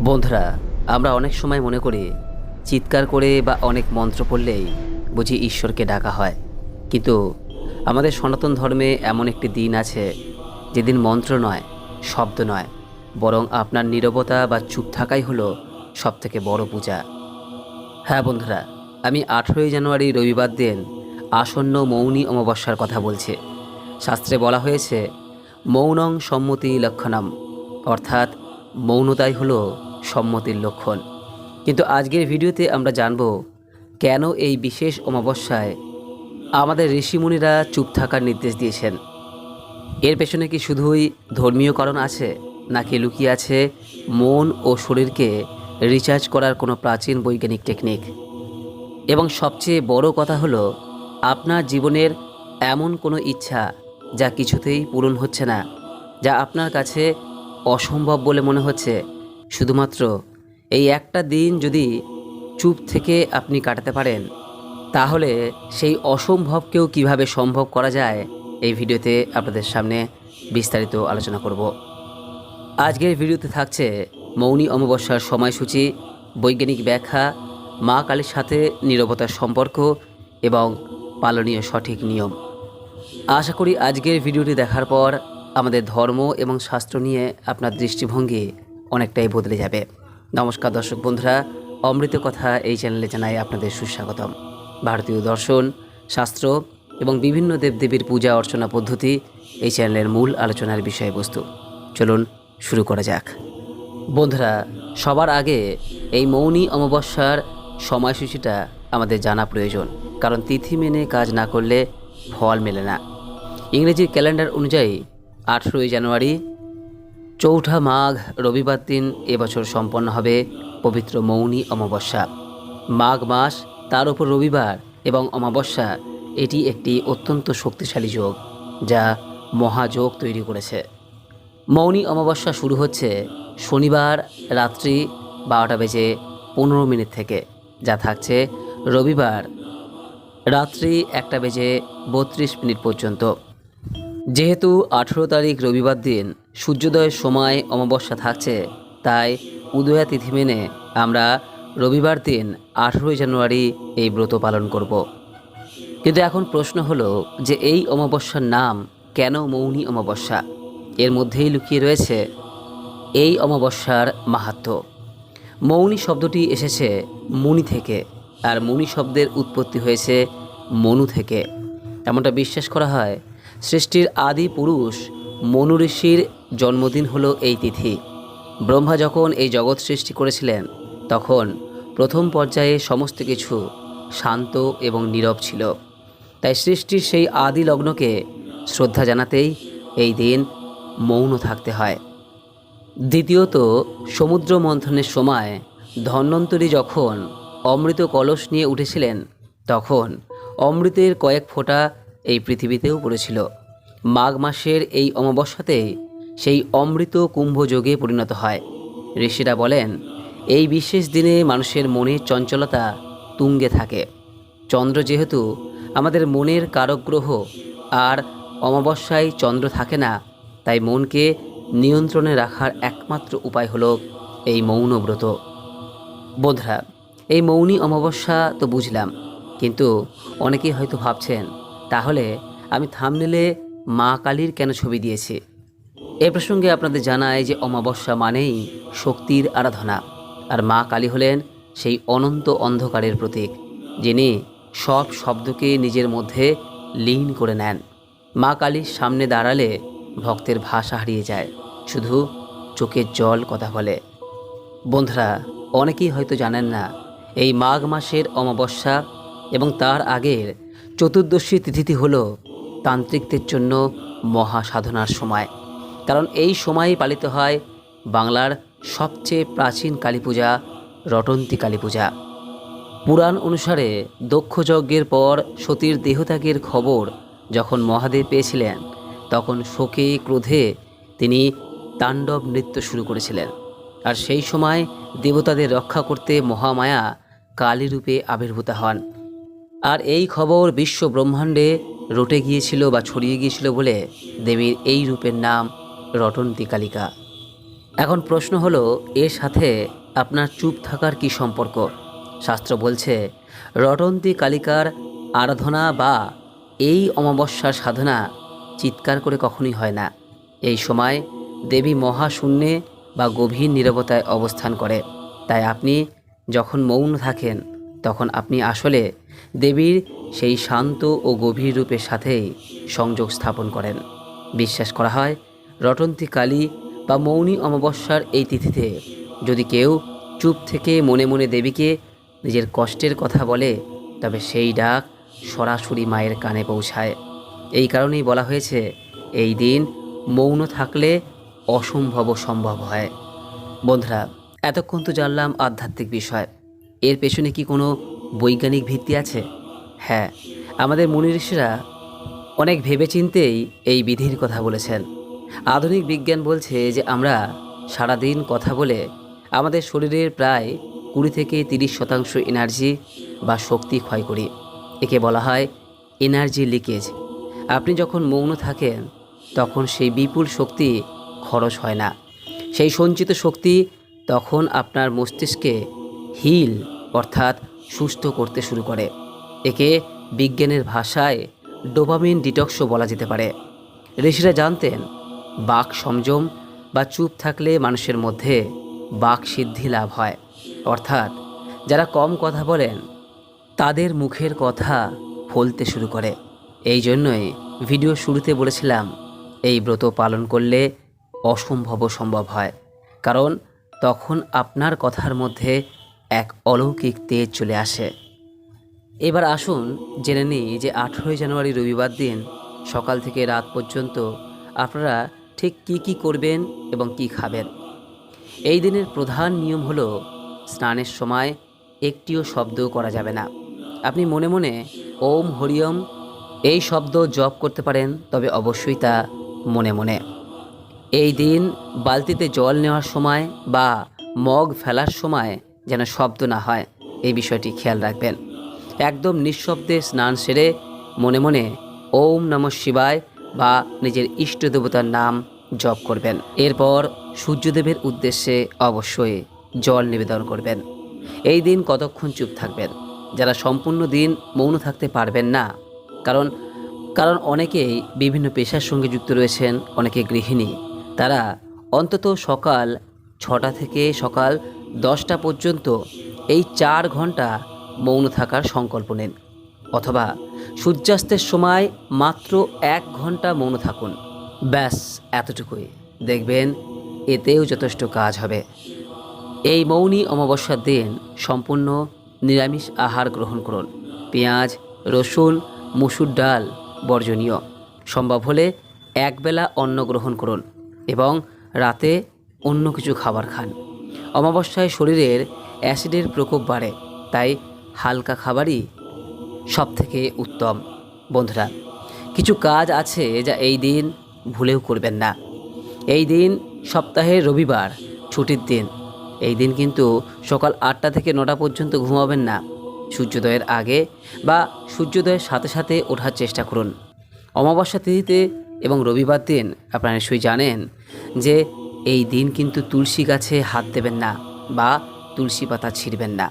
বন্ধুরা, আমরা অনেক সময় মনে করি চিৎকার করে বা অনেক মন্ত্র পড়লেই বুঝি ঈশ্বরকে ডাকা হয়। কিন্তু আমাদের সনাতন ধর্মে এমন একটি দিন আছে যেদিন মন্ত্র নয়, শব্দ নয়, বরং আপনার নীরবতা বা চুপ থাকাই হলো সবথেকে বড় পূজা। হ্যাঁ বন্ধুরা, আমি 18ই জানুয়ারি রবিবার দিন আসন্ন মৌনী অমাবস্যার কথা বলছি। শাস্ত্রে বলা হয়েছে মৌনং সম্মতি লক্ষণম, অর্থাৎ মৌনতাই হলো সম্মতির লক্ষণ। কিন্তু আজকের ভিডিওতে আমরা জানব কেন এই বিশেষ অমাবস্যায় আমাদের ঋষিমুনিরা চুপ থাকার নির্দেশ দিয়েছেন। এর পেছনে কি শুধুই ধর্মীয় কারণ আছে, নাকি লুকিয়ে আছে মন ও শরীরকে রিচার্জ করার কোনো প্রাচীন বৈজ্ঞানিক টেকনিক? এবং সবচেয়ে বড় কথা হলো, আপনার জীবনের এমন কোনো ইচ্ছা যা কিছুতেই পূরণ হচ্ছে না, যা আপনার কাছে অসম্ভব বলে মনে হচ্ছে, শুধুমাত্র এই একটা দিন যদি চুপ থেকে আপনি কাটাতে পারেন, তাহলে সেই অসম্ভবকেও কিভাবে সম্ভব করা যায় এই ভিডিওতে আপনাদের সামনে বিস্তারিত আলোচনা করব। আজকের ভিডিওতে থাকছে মৌনী অমাবস্যার সময়সূচি, বৈজ্ঞানিক ব্যাখ্যা, মা কালীর সাথে নীরবতার সম্পর্ক এবং পালনীয় সঠিক নিয়ম। আশা করি আজকের ভিডিওটি দেখার পর আমাদের ধর্ম এবং শাস্ত্র নিয়ে আপনার দৃষ্টিভঙ্গি অনেকটাই বদলে যাবে। নমস্কার দর্শক বন্ধুরা, অমৃত কথা এই চ্যানেলে জানাই আপনাদের সুস্বাগতম। ভারতীয় দর্শন, শাস্ত্র এবং বিভিন্ন দেবদেবীর পূজা অর্চনা পদ্ধতি এই চ্যানেলের মূল আলোচনার বিষয়বস্তু। চলুন শুরু করা যাক। বন্ধুরা, সবার আগে এই মৌনী অমাবস্যার সময়সূচিটা আমাদের জানা প্রয়োজন, কারণ তিথি মেনে কাজ না করলে ফল মেলে না। ইংরেজি ক্যালেন্ডার অনুযায়ী 18ই জানুয়ারি, চৌঠা মাঘ রবিবার দিন এবছর সম্পন্ন হবে পবিত্র মৌনী অমাবস্যা। মাঘ মাস, তার উপর রবিবার এবং অমাবস্যা, এটি একটি অত্যন্ত শক্তিশালী যোগ যা মহাযোগ তৈরি করেছে। মৌনী অমাবস্যা শুরু হচ্ছে শনিবার রাত্রি 12:15 থেকে, যা থাকছে রবিবার রাত্রি 1:32 পর্যন্ত। যেহেতু 18 তারিখ রবিবার দিন সূর্যোদয়ের সময় অমাবস্যা থাকছে, তাই উদয়া তিথি মেনে আমরা রবিবার দিন 18 জানুয়ারি এই ব্রত পালন করব। কিন্তু এখন প্রশ্ন হলো যে এই অমাবস্যার নাম কেন মৌনী অমাবস্যা? এর মধ্যেই লুকিয়ে রয়েছে এই অমাবস্যার মাহাত্ম্য। মৌনী শব্দটি এসেছে মুনি থেকে, আর মুনি শব্দের উৎপত্তি হয়েছে মনু থেকে। এমনটা বিশ্বাস করা হয় সৃষ্টির আদি পুরুষ মনু ঋষির জন্মদিন হলো এই তিথি। ব্রহ্মা যখন এই জগৎ সৃষ্টি করেছিলেন, তখন প্রথম পর্যায়ে সমস্ত কিছু শান্ত এবং নীরব ছিল। তাই সৃষ্টির সেই আদি লগ্নকে শ্রদ্ধা জানাতেই এই দিন মৌন থাকতে হয়। দ্বিতীয়ত, সমুদ্র মন্থনের সময় ধন্বন্তরী যখন অমৃত কলস নিয়ে উঠেছিলেন, তখন অমৃতের কয়েক ফোঁটা এই পৃথিবীতেও পড়েছিল। মাঘ মাসের এই অমাবস্যাতেই সেই অমৃত কুম্ভযোগে পরিণত হয়। ঋষিরা বলেন এই বিশেষ দিনে মানুষের মনের চঞ্চলতা তুঙ্গে থাকে। চন্দ্র যেহেতু আমাদের মনের কারক গ্রহ, আর অমাবস্যায় চন্দ্র থাকে না, তাই মনকে নিয়ন্ত্রণে রাখার একমাত্র উপায় হলো এই মৌন ব্রত। বন্ধুরা, এই মৌনী অমাবস্যা তো বুঝলাম, কিন্তু অনেকেই হয়তো ভাবছেন তাহলে আমি থাম্বনেলে মা কালীর কেন ছবি দিয়েছি? এ প্রসঙ্গে আপনাদের জানাই যে অমাবস্যা মানেই শক্তির আরাধনা, আর মা কালী হলেন সেই অনন্ত অন্ধকারের প্রতীক, যিনি সব শব্দকে নিজের মধ্যে লীন করে নেন। মা কালীর সামনে দাঁড়ালে ভক্তের ভাষা হারিয়ে যায়, শুধু চোখের জল কথা বলে। বন্ধুরা, অনেকেই হয়তো জানেন না এই মাঘ মাসের অমাবস্যা এবং তার আগের চতুর্দশী তিথিটি হলো তান্ত্রিকদের জন্য মহা সাধনার সময়। কারণ এই সময়ই পালিত হয় বাংলার সবচেয়ে প্রাচীন কালী পূজা, রটন্তী কালী পূজা। পুরাণ অনুসারে দক্ষ যজ্ঞের পর সতীর দেহত্যাগের খবর যখন মহাদেব পেয়েছিলেন, তখন শোকে ক্রোধে তিনি তাণ্ডব নৃত্য শুরু করেছিলেন। আর সেই সময় দেবতাদের রক্ষা করতে মহামায়া কালী রূপে আবির্ভূত হন। আর এই খবর বিশ্ব ব্রহ্মাণ্ডে রটে গিয়েছিল বা ছড়িয়ে গিয়েছিল বলে দেবীর এই রূপের নাম রটন্তী কালিকা। এখন প্রশ্ন হলো, এর সাথে আপনার চুপ থাকার কি সম্পর্ক? শাস্ত্র বলছে, রটন্তী কালিকার আরাধনা বা এই অমাবস্যার সাধনা চিৎকার করে কখনোই হয় না। এই সময় দেবী মহাশূন্যে বা গভীর নীরবতায় অবস্থান করে। তাই আপনি যখন মৌন থাকেন, তখন আপনি আসলে দেবীর সেই শান্ত ও গভীর রূপের সাথেই সংযোগ স্থাপন করেন। বিশ্বাস করা হয়, রটন্তী কালী বা মৌনী অমাবস্যার এই তিথিতে যদি কেউ চুপ থেকে মনে মনে দেবীকে নিজের কষ্টের কথা বলে, তবে সেই ডাক সরাসরি মায়ের কানে পৌঁছায়। এই কারণেই বলা হয়েছে, এই দিন মৌন থাকলে অসম্ভব সম্ভব হয়। বন্ধুরা, এতক্ষণ তো জানলাম আধ্যাত্মিক বিষয়। এর পেছনে কি কোনো বৈজ্ঞানিক ভিত্তি আছে? হ্যাঁ, আমাদের মুনি ঋষিরা অনেক ভেবেচিন্তেই এই বিধির কথা বলেছেন। আধুনিক বিজ্ঞান বলছে যে আমরা সারাদিন কথা বলে আমাদের শরীরের প্রায় 20 থেকে 30% এনার্জি বা শক্তি ক্ষয় করি। একে বলা হয় এনার্জি লিকেজ। আপনি যখন মৌন থাকেন, তখন সেই বিপুল শক্তি খরচ হয় না। সেই সঞ্চিত শক্তি তখন আপনার মস্তিষ্কে হিল অর্থাৎ সুস্থ করতে শুরু করে। একে বিজ্ঞানের ভাষায় ডোপামিন ডিটক্সও বলা যেতে পারে। ঋষিরা জানতেন, বাক সংযম বা চুপ থাকলে মানুষের মধ্যে বাক সিদ্ধি লাভ হয়। অর্থাৎ যারা কম কথা বলেন, তাদের মুখের কথা ফলতে শুরু করে। এই জন্যই ভিডিও শুরুতে বলেছিলাম, এই ব্রত পালন করলে অসম্ভব সম্ভব হয়। কারণ তখন আপনার কথার মধ্যে এক অলৌকিক তেজ চলে আসে। এবার আসুন জেনে নিই যে 18 জানুয়ারি রবিবার দিন সকাল থেকে রাত পর্যন্ত আপনারা ঠিক কি করবেন এবং কি খাবেন। এই দিনের প্রধান নিয়ম হলো, স্নানের সময় একটিও শব্দ করা যাবে না। আপনি মনে মনে ওম হরিওম এই শব্দ জপ করতে পারেন, তবে অবশ্যই তা মনে মনে। এই দিন বালতিতে জল নেওয়ার সময় বা মগ ফেলার সময় যেন শব্দ না হয়, এই বিষয়টি খেয়াল রাখবেন। একদম নিঃশব্দে স্নান সেরে মনে মনে ওম নমঃ শিবায় বা নিজের ইষ্ট দেবতার নাম জপ করবেন। এরপর সূর্যদেবের উদ্দেশ্যে অবশ্যই জল নিবেদন করবেন। এই দিন কতক্ষণ চুপ থাকবেন? যারা সম্পূর্ণ দিন মৌন থাকতে পারবেন না, কারণ কারণ অনেকেই বিভিন্ন পেশার সঙ্গে যুক্ত রয়েছেন, অনেকে গৃহিণী, তারা অন্তত সকাল 6টা থেকে সকাল 10টা পর্যন্ত এই 4 ঘন্টা মৌন থাকার সংকল্প নেন। অথবা সূর্যাস্তের সময় মাত্র 1 ঘন্টা মৌন থাকুন। ব্যাস এতটুকুই, দেখবেন এতেও যথেষ্ট কাজ হবে। এই মৌনী অমাবস্যার দিন সম্পূর্ণ নিরামিষ আহার গ্রহণ করুন। পেঁয়াজ, রসুন, মসুর ডাল বর্জনীয়। সম্ভব হলে একবেলা অন্ন গ্রহণ করুন এবং রাতে অন্য কিছু খাবার খান। অমাবস্যায় শরীরের অ্যাসিডের প্রকোপ বাড়ে, তাই হালকা খাবারই সবথেকে উত্তম। বন্ধুরা, কিছু কাজ আছে যা এই দিন ভুলেও করবেন না। এই দিন সপ্তাহের রবিবার, ছুটির দিন। এই দিন কিন্তু সকাল 8টা থেকে 9টা পর্যন্ত ঘুমাবেন না। সূর্যোদয়ের আগে বা সূর্যোদয়ের সাথে সাথে ওঠার চেষ্টা করুন। অমাবস্যা তিথিতে এবং রবিবার দিন আপনারা নিশ্চয়ই জানেন যে এই দিন কিন্তু তুলসী গাছে হাত দেবেন না বা তুলসী পাতা ছিঁড়বেন না।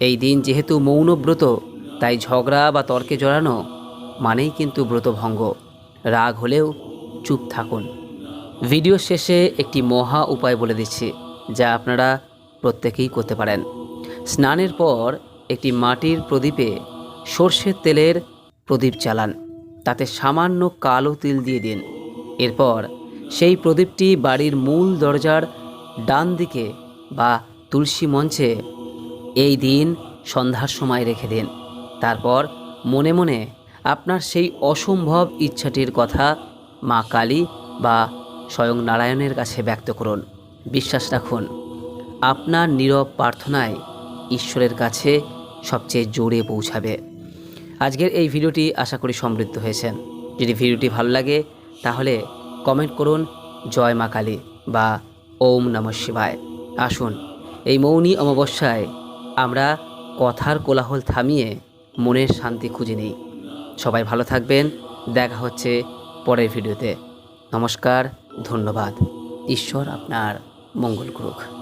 এই দিন যেহেতু মৌন ব্রত, তাই ঝগড়া বা তর্কে জড়ানো মানেই কিন্তু ব্রতভঙ্গ। রাগ হলেও চুপ থাকুন। ভিডিও শেষে একটি মহা উপায় বলে দিচ্ছি, যা আপনারা প্রত্যেকেই করতে পারেন। স্নানের পর একটি মাটির প্রদীপে সর্ষের তেলের প্রদীপ জ্বালান, তাতে সামান্য কালো তিল দিয়ে দিন। এরপর সেই প্রদীপটি বাড়ির মূল দরজার ডান দিকে বা তুলসী মঞ্চে এই দিন সন্ধ্যার সময় রেখে দিন। তারপর মনে মনে আপনার সেই অসম্ভব ইচ্ছাটির কথা মা কালী বা স্বয়ং নারায়ণের কাছে ব্যক্ত করুন। বিশ্বাস রাখুন, আপনার নীরব প্রার্থনায় ঈশ্বরের কাছে সবচেয়ে জোরে পৌঁছাবে। আজকের এই ভিডিওটি আশা করি সমৃদ্ধ হয়েছেন। যদি ভিডিওটি ভালো লাগে তাহলে কমেন্ট করুন জয় মা কালী বা ওম নমঃ শিবায়। আসুন এই মৌনী অমাবস্যায় আমরা কথার কোলাহল থামিয়ে মনের শান্তি খুঁজে নিই। সবাই ভালো থাকবেন। দেখা হচ্ছে পরের ভিডিওতে। নমস্কার, ধন্যবাদ। ঈশ্বর আপনার মঙ্গল করুক।